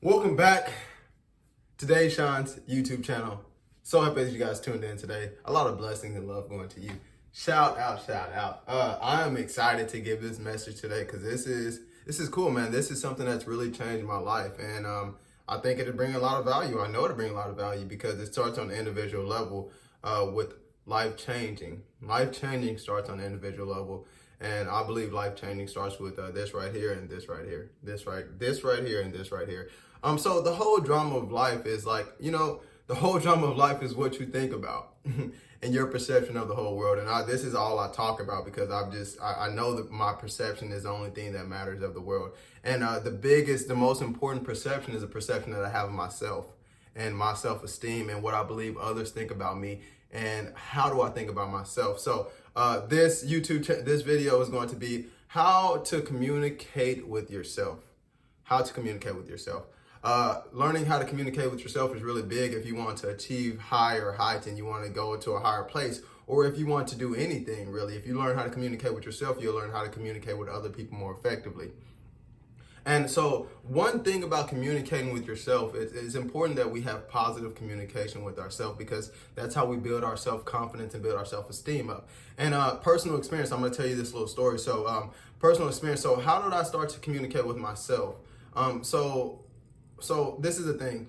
Welcome back to Dave Sean's YouTube channel. So happy that you guys tuned in today. A lot of blessings and love going to you. Shout out, shout out. I am excited to give this message today because this is cool, man. This is something that's really changed my life, and I think it'll bring a lot of value. I know it'll bring a lot of value because it starts on the individual level with life changing. Life changing starts on the individual level. And I believe life changing starts with this right here and this right here, this right here and this right here. So the whole drama of life is like, the whole drama of life is what you think about and your perception of the whole world. And this is all I talk about because I know that my perception is the only thing that matters of the world. And the most important perception is a perception that I have of myself and my self-esteem and what I believe others think about me and how do I think about myself. So this video is going to be how to communicate with yourself. How to communicate with yourself. Learning how to communicate with yourself is really big if you want to achieve higher heights and you want to go to a higher place, or if you want to do anything really. If you learn how to communicate with yourself, you'll learn how to communicate with other people more effectively. And so one thing about communicating with yourself, it's important that we have positive communication with ourselves because that's how we build our self-confidence and build our self-esteem up. And personal experience, I'm going to tell you this little story. So personal experience. So how did I start to communicate with myself? So this is the thing.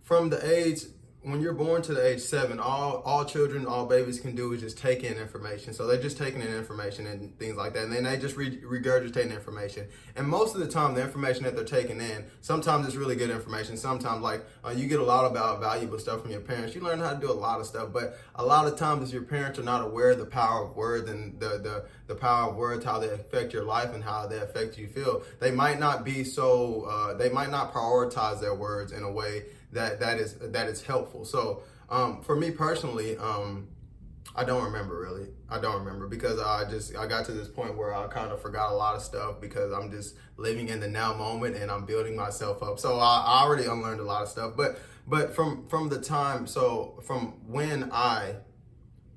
From the age, when you're born to the age 7, all children, all babies can do is just take in information. So they're just taking in information and things like that. And then they just regurgitate information. And most of the time, the information that they're taking in, sometimes it's really good information. Sometimes you get a lot about valuable stuff from your parents. You learn how to do a lot of stuff. But a lot of times your parents are not aware of the power of words and the power of words, how they affect your life and how they affect you feel. They might not be they might not prioritize their words in a way that is helpful. So for me personally, I don't remember really. I don't remember because I got to this point where I kind of forgot a lot of stuff because I'm just living in the now moment and I'm building myself up. So I already unlearned a lot of stuff. But from when I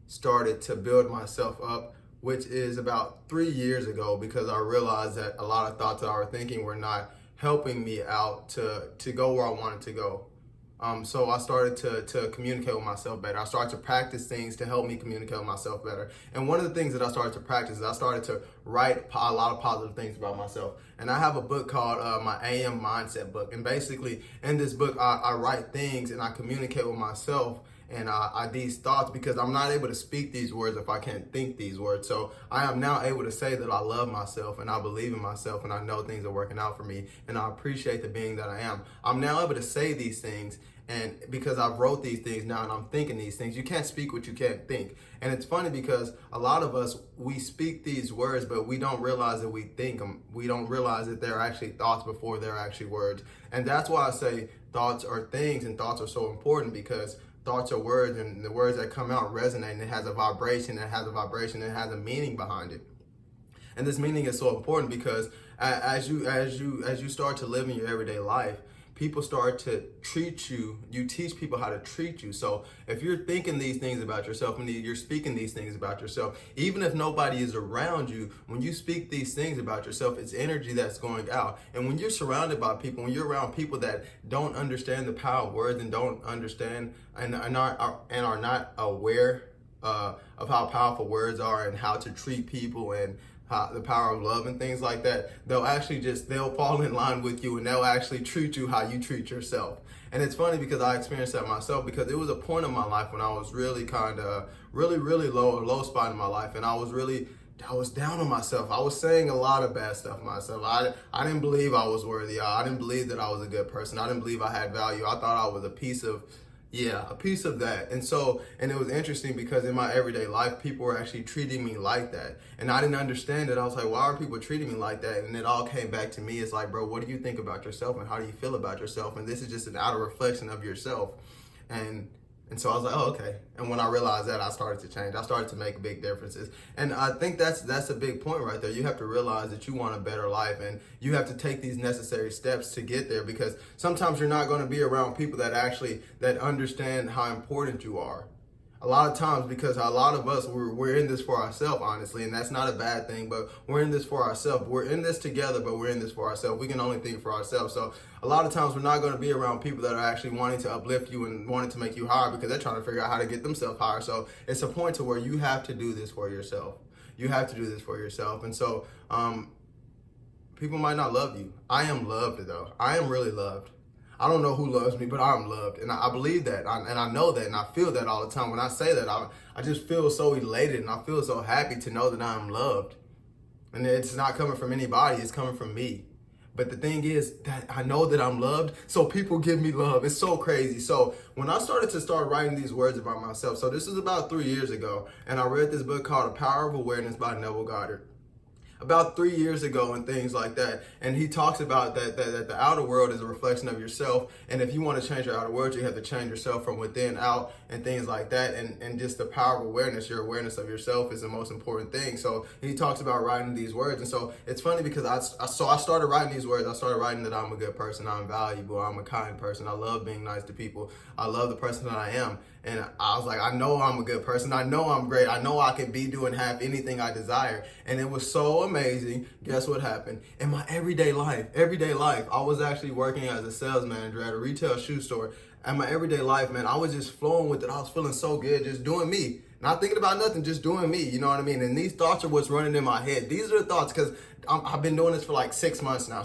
started to build myself up, which is about 3 years ago, because I realized that a lot of thoughts that I was thinking were not helping me out to go where I wanted to go. So I started to communicate with myself better. I started to practice things to help me communicate with myself better. And one of the things that I started to practice is I started to write a lot of positive things about myself. And I have a book called my AM Mindset book. And basically in this book, I write things and I communicate with myself and these thoughts because I'm not able to speak these words if I can't think these words. So I am now able to say that I love myself and I believe in myself and I know things are working out for me and I appreciate the being that I am. I'm now able to say these things, and because I've wrote these things now and I'm thinking these things. You can't speak what you can't think. And it's funny because a lot of us, we speak these words, but we don't realize that we think them. We don't realize that they're actually thoughts before they're actually words. And that's why I say thoughts are things and thoughts are so important, because thoughts are words, and the words that come out resonate, and it has a vibration, it has a meaning behind it. And this meaning is so important because as you start to live in your everyday life, people start to treat you, you teach people how to treat you. So if you're thinking these things about yourself and you're speaking these things about yourself, even if nobody is around you, when you speak these things about yourself, it's energy that's going out. And when you're surrounded by people, when you're around people that don't understand the power of words and don't understand and are not aware of how powerful words are and how to treat people and the power of love and things like that, they'll fall in line with you and they'll actually treat you how you treat yourself. And it's funny because I experienced that myself, because it was a point in my life when I was really really low spot in my life, and I was down on myself. I was saying a lot of bad stuff to myself. I didn't believe I was worthy. I didn't believe that I was a good person. I didn't believe I had value. I thought I was a piece of that. And it was interesting because in my everyday life, people were actually treating me like that. And I didn't understand it. I was like, why are people treating me like that? And it all came back to me. It's like, bro, what do you think about yourself and how do you feel about yourself? And this is just an outer reflection of yourself. And so I was like, oh, okay. And when I realized that, I started to change. I started to make big differences. And I think that's a big point right there. You have to realize that you want a better life, and you have to take these necessary steps to get there, because sometimes you're not going to be around people that understand how important you are. A lot of times, because a lot of us, we're in this for ourselves, honestly, and that's not a bad thing, but we're in this for ourselves. We're in this together, but we're in this for ourselves. We can only think for ourselves. So a lot of times we're not going to be around people that are actually wanting to uplift you and wanting to make you higher, because they're trying to figure out how to get themselves higher. So it's a point to where you have to do this for yourself. You have to do this for yourself. And so people might not love you. I am loved, though. I am really loved. I don't know who loves me, but I'm loved. And I believe that. And I know that. And I feel that all the time. When I say that, I just feel so elated and I feel so happy to know that I'm loved. And it's not coming from anybody. It's coming from me. But the thing is that I know that I'm loved, so people give me love. It's so crazy. So when I started writing these words about myself, so this is about 3 years ago, and I read this book called The Power of Awareness by Neville Goddard. About 3 years ago and things like that. And he talks about that the outer world is a reflection of yourself. And if you want to change your outer world, you have to change yourself from within out and things like that. And just the power of awareness, your awareness of yourself is the most important thing. So he talks about writing these words. And so it's funny because I started writing these words. I started writing that I'm a good person. I'm valuable. I'm a kind person. I love being nice to people. I love the person that I am. And I was like, I know I'm a good person. I know I'm great. I know I can be, do, and have anything I desire. And it was so amazing. Guess what happened? In my everyday life, I was actually working as a sales manager at a retail shoe store. In my everyday life, man, I was just flowing with it. I was feeling so good, just doing me. Not thinking about nothing, just doing me. You know what I mean? And these thoughts are what's running in my head. These are the thoughts, because I've been doing this for like 6 months now,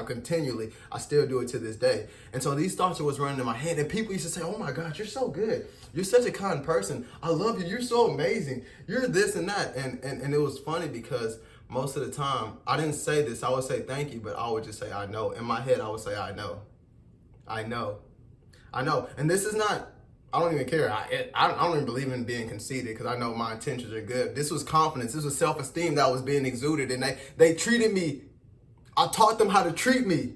continually. I still do it to this day. And so these thoughts are what's running in my head. And people used to say, oh my God, you're so good. You're such a kind person. I love you. You're so amazing. You're this and that. And it was funny because most of the time, I didn't say this. I would say thank you, but I would just say, I know. In my head, I would say, I know. I know. I know. And this is not, I don't even care. I don't even believe in being conceited, because I know my intentions are good. This was confidence. This was self-esteem that was being exuded. And they treated me. I taught them how to treat me.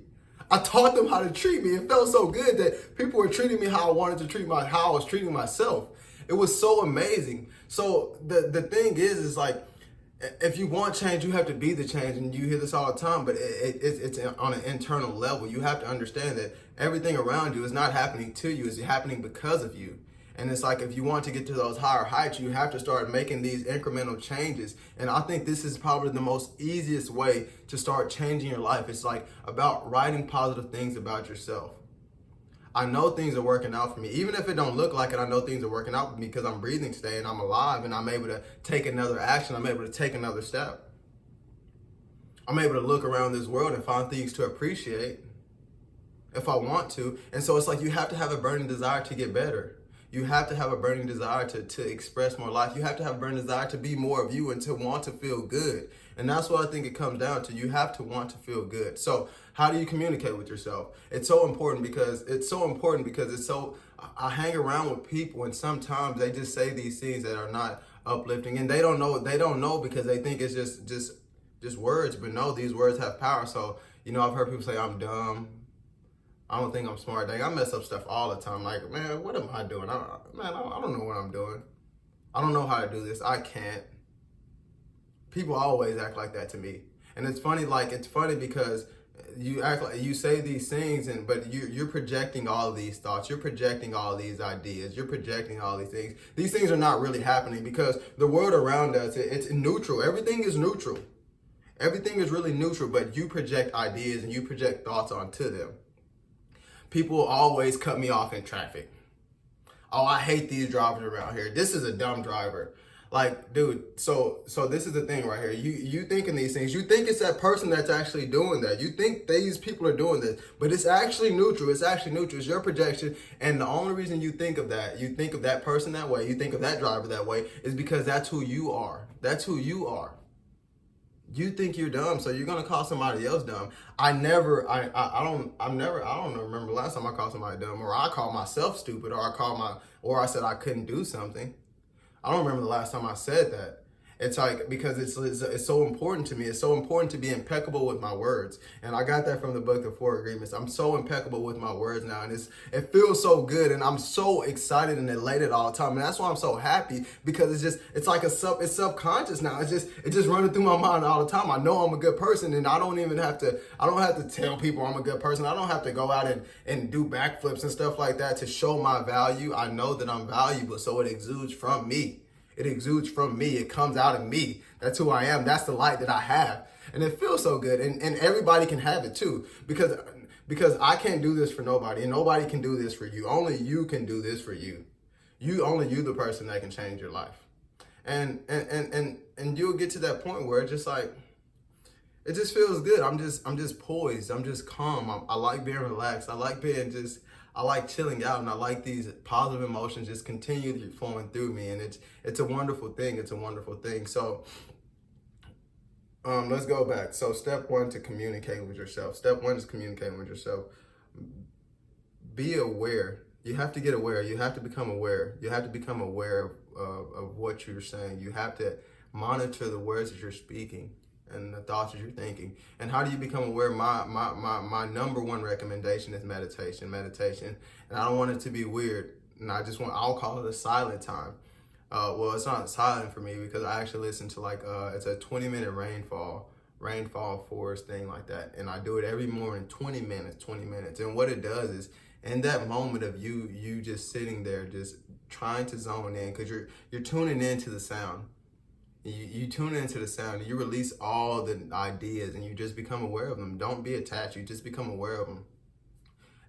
It felt so good that people were treating me how I wanted to treat how I was treating myself. It was so amazing. So the thing is like, if you want change, you have to be the change. And you hear this all the time, but it's on an internal level. You have to understand that everything around you is not happening to you. It's happening because of you. And it's like, if you want to get to those higher heights, you have to start making these incremental changes. And I think this is probably the most easiest way to start changing your life. It's like about writing positive things about yourself. I know things are working out for me. Even if it don't look like it, I know things are working out for me because I'm breathing today and I'm alive and I'm able to take another action. I'm able to take another step. I'm able to look around this world and find things to appreciate if I want to. And so it's like, you have to have a burning desire to get better. You have to have a burning desire to express more life. You have to have a burning desire to be more of you and to want to feel good. And that's what I think it comes down to. You have to want to feel good. So how do you communicate with yourself? It's so important because I hang around with people and sometimes they just say these things that are not uplifting, and they don't know because they think it's just words. But no, these words have power. So, I've heard people say I'm dumb. I don't think I'm smart. Dang, I mess up stuff all the time. Like, man, what am I doing? I don't know what I'm doing. I don't know how to do this. I can't. People always act like that to me. And it's funny because you act like you say these things, but you're projecting all of these thoughts. You're projecting all of these ideas. You're projecting all these things. These things are not really happening because the world around us, it's neutral. Everything is neutral. Everything is really neutral, but you project ideas and you project thoughts onto them. People always cut me off in traffic. Oh, I hate these drivers around here. This is a dumb driver. Like, dude, so this is the thing right here. You thinking these things. You think it's that person that's actually doing that. You think these people are doing this, but it's actually neutral. It's your projection. And the only reason you think of that person that way, you think of that driver that way, is because that's who you are. That's who you are. You think you're dumb, so you're gonna call somebody else dumb. I don't remember the last time I called somebody dumb, or I called myself stupid, or I said I couldn't do something. I don't remember the last time I said that. It's like, because it's so important to me. It's so important to be impeccable with my words. And I got that from the book, The Four Agreements. I'm so impeccable with my words now. And it feels so good. And I'm so excited and elated all the time. And that's why I'm so happy, because it's like it's subconscious now. It's just running through my mind all the time. I know I'm a good person, and I don't have to tell people I'm a good person. I don't have to go out and do backflips and stuff like that to show my value. I know that I'm valuable, so it exudes from me. It exudes from me. It comes out of me. That's who I am. That's the light that I have. And it feels so good. And everybody can have it too. Because I can't do this for nobody. And nobody can do this for you. Only you can do this for you. Only you the person that can change your life. And you'll get to that point where it's just like, it just feels good. I'm just poised. I'm just calm. I like being relaxed. I like chilling out, and I like these positive emotions just continually flowing through me, and it's a wonderful thing. It's a wonderful thing. So let's go back. So step one, to communicate with yourself. Step one is communicating with yourself. Be aware. You have to get aware. You have to become aware. You have to become aware of what you're saying. You have to monitor the words that you're speaking and the thoughts that you're thinking. And how do you become aware? My number one recommendation is meditation. And I don't want it to be weird. And I'll call it a silent time. Well, it's not silent for me, because I actually listen to it's a 20-minute rainfall forest thing like that. And I do it every morning, 20 minutes. And what it does is, in that moment of you just sitting there, just trying to zone in, because you're tuning into the sound. You tune into the sound, and you release all the ideas, and you just become aware of them. Don't be attached. You just become aware of them.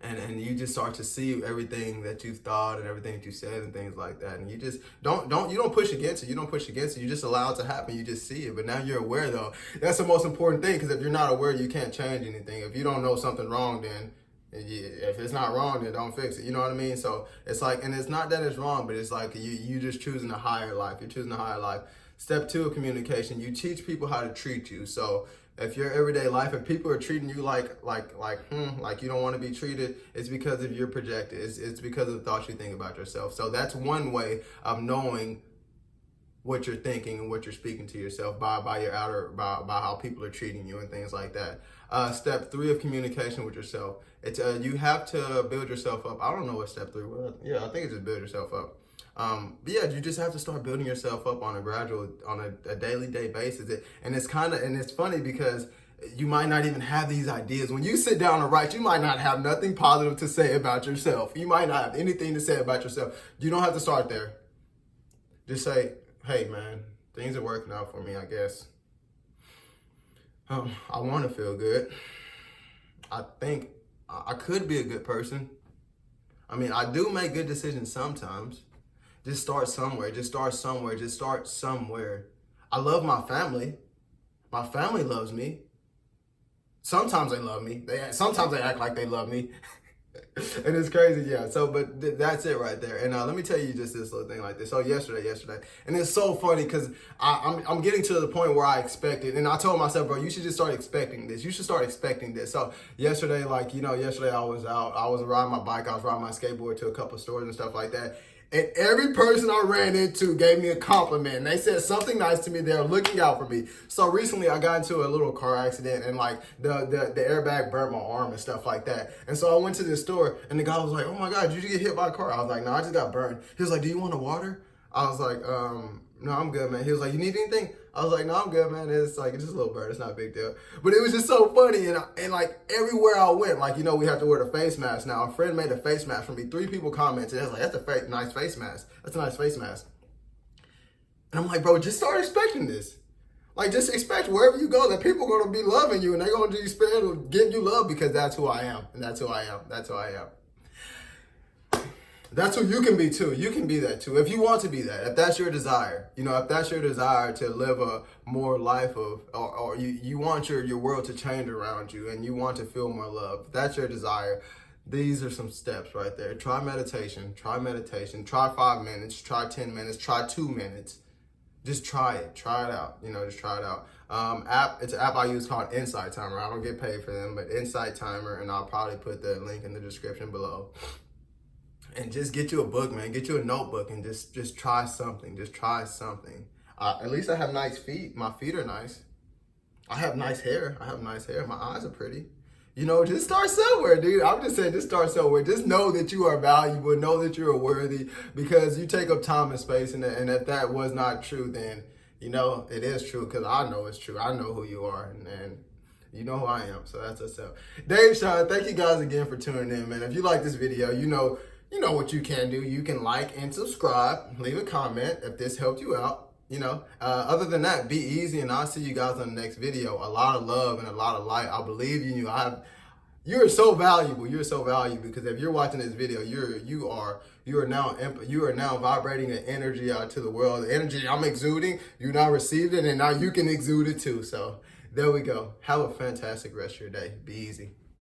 And you just start to see everything that you've thought and everything that you said and things like that. And you just don't push against it. You don't push against it. You just allow it to happen. You just see it. But now you're aware, though. That's the most important thing, because if you're not aware, you can't change anything. If you don't know something wrong, then if it's not wrong, then don't fix it. You know what I mean? So it's like, and it's not that it's wrong, but it's like you just choosing a higher life. You're choosing a higher life. Step two of communication, you teach people how to treat you. So if your everyday life, if people are treating you like you don't want to be treated, it's because of your projected. It's because of the thoughts you think about yourself. So that's one way of knowing what you're thinking and what you're speaking to yourself by how people are treating you and things like that. Step three of communication with yourself. It's you have to build yourself up. I don't know what step three was. Yeah, I think it's just build yourself up. But yeah, you just have to start building yourself up on a daily basis. And it's funny, because you might not even have these ideas. When you sit down to write, you might not have nothing positive to say about yourself. You might not have anything to say about yourself. You don't have to start there. Just say, hey man, things are working out for me, I guess. I want to feel good. I think I could be a good person. I mean, I do make good decisions sometimes. Just start somewhere. I love my family. My family loves me. Sometimes they love me. Sometimes they act like they love me. And it's crazy, yeah. So, but that's it right there. And let me tell you just this little thing like this. So yesterday, and it's so funny, because I'm getting to the point where I expect it, and I told myself, bro, you should just start expecting this. You should start expecting this. So yesterday, yesterday I was out. I was riding my bike. I was riding my skateboard to a couple stores and stuff like that. And every person I ran into gave me a compliment. And they said something nice to me. They're looking out for me. So recently I got into a little car accident, and the airbag burned my arm and stuff like that. And so I went to this store, and the guy was like, oh my God, did you get hit by a car? I was like, no, I just got burned. He was like, do you want a water? I was like, no, I'm good, man. He was like, you need anything? I was like, no, I'm good, man. It's just a little burn. It's not a big deal. But it was just so funny. And everywhere I went, we have to wear the face mask now. A friend made a face mask for me. 3 people commented. I was like, that's a nice face mask. That's a nice face mask. And I'm like, bro, just start expecting this. Just expect wherever you go that people are going to be loving you, and they're going to give you love, because that's who I am. And that's who I am. That's who I am. That's who you can be too. You can be that too. If you want to be that, if that's your desire, if that's your desire to live a more life of, or you want your world to change around you, and you want to feel more love, if that's your desire, these are some steps right there. Try meditation, try 5 minutes, try 10 minutes, try 2 minutes. Just try it out, just try it out. It's an app I use called Insight Timer. I don't get paid for them, but Insight Timer, and I'll probably put the link in the description below. And just get you a book, man. Get you a notebook, and just try something. Just try something. At least I have nice feet. My feet are nice. I have nice hair. I have nice hair. My eyes are pretty. You know, just start somewhere, dude. I'm just saying, just start somewhere. Just know that you are valuable. Know that you are worthy because you take up time and space. And if that was not true, then, you know, it is true because I know it's true. I know who you are. And you know who I am. So that's what's up. Dave, Sean, thank you guys again for tuning in, man. If you like this video, you know what you can do. You can like and subscribe. Leave a comment if this helped you out. You know, other than that, be easy, and I'll see you guys on the next video. A lot of love and a lot of light. I believe in you. You're so valuable. You're so valuable because if you're watching this video, you are now vibrating an energy out to the world. The energy I'm exuding, you now received it, and now you can exude it too. So there we go. Have a fantastic rest of your day. Be easy.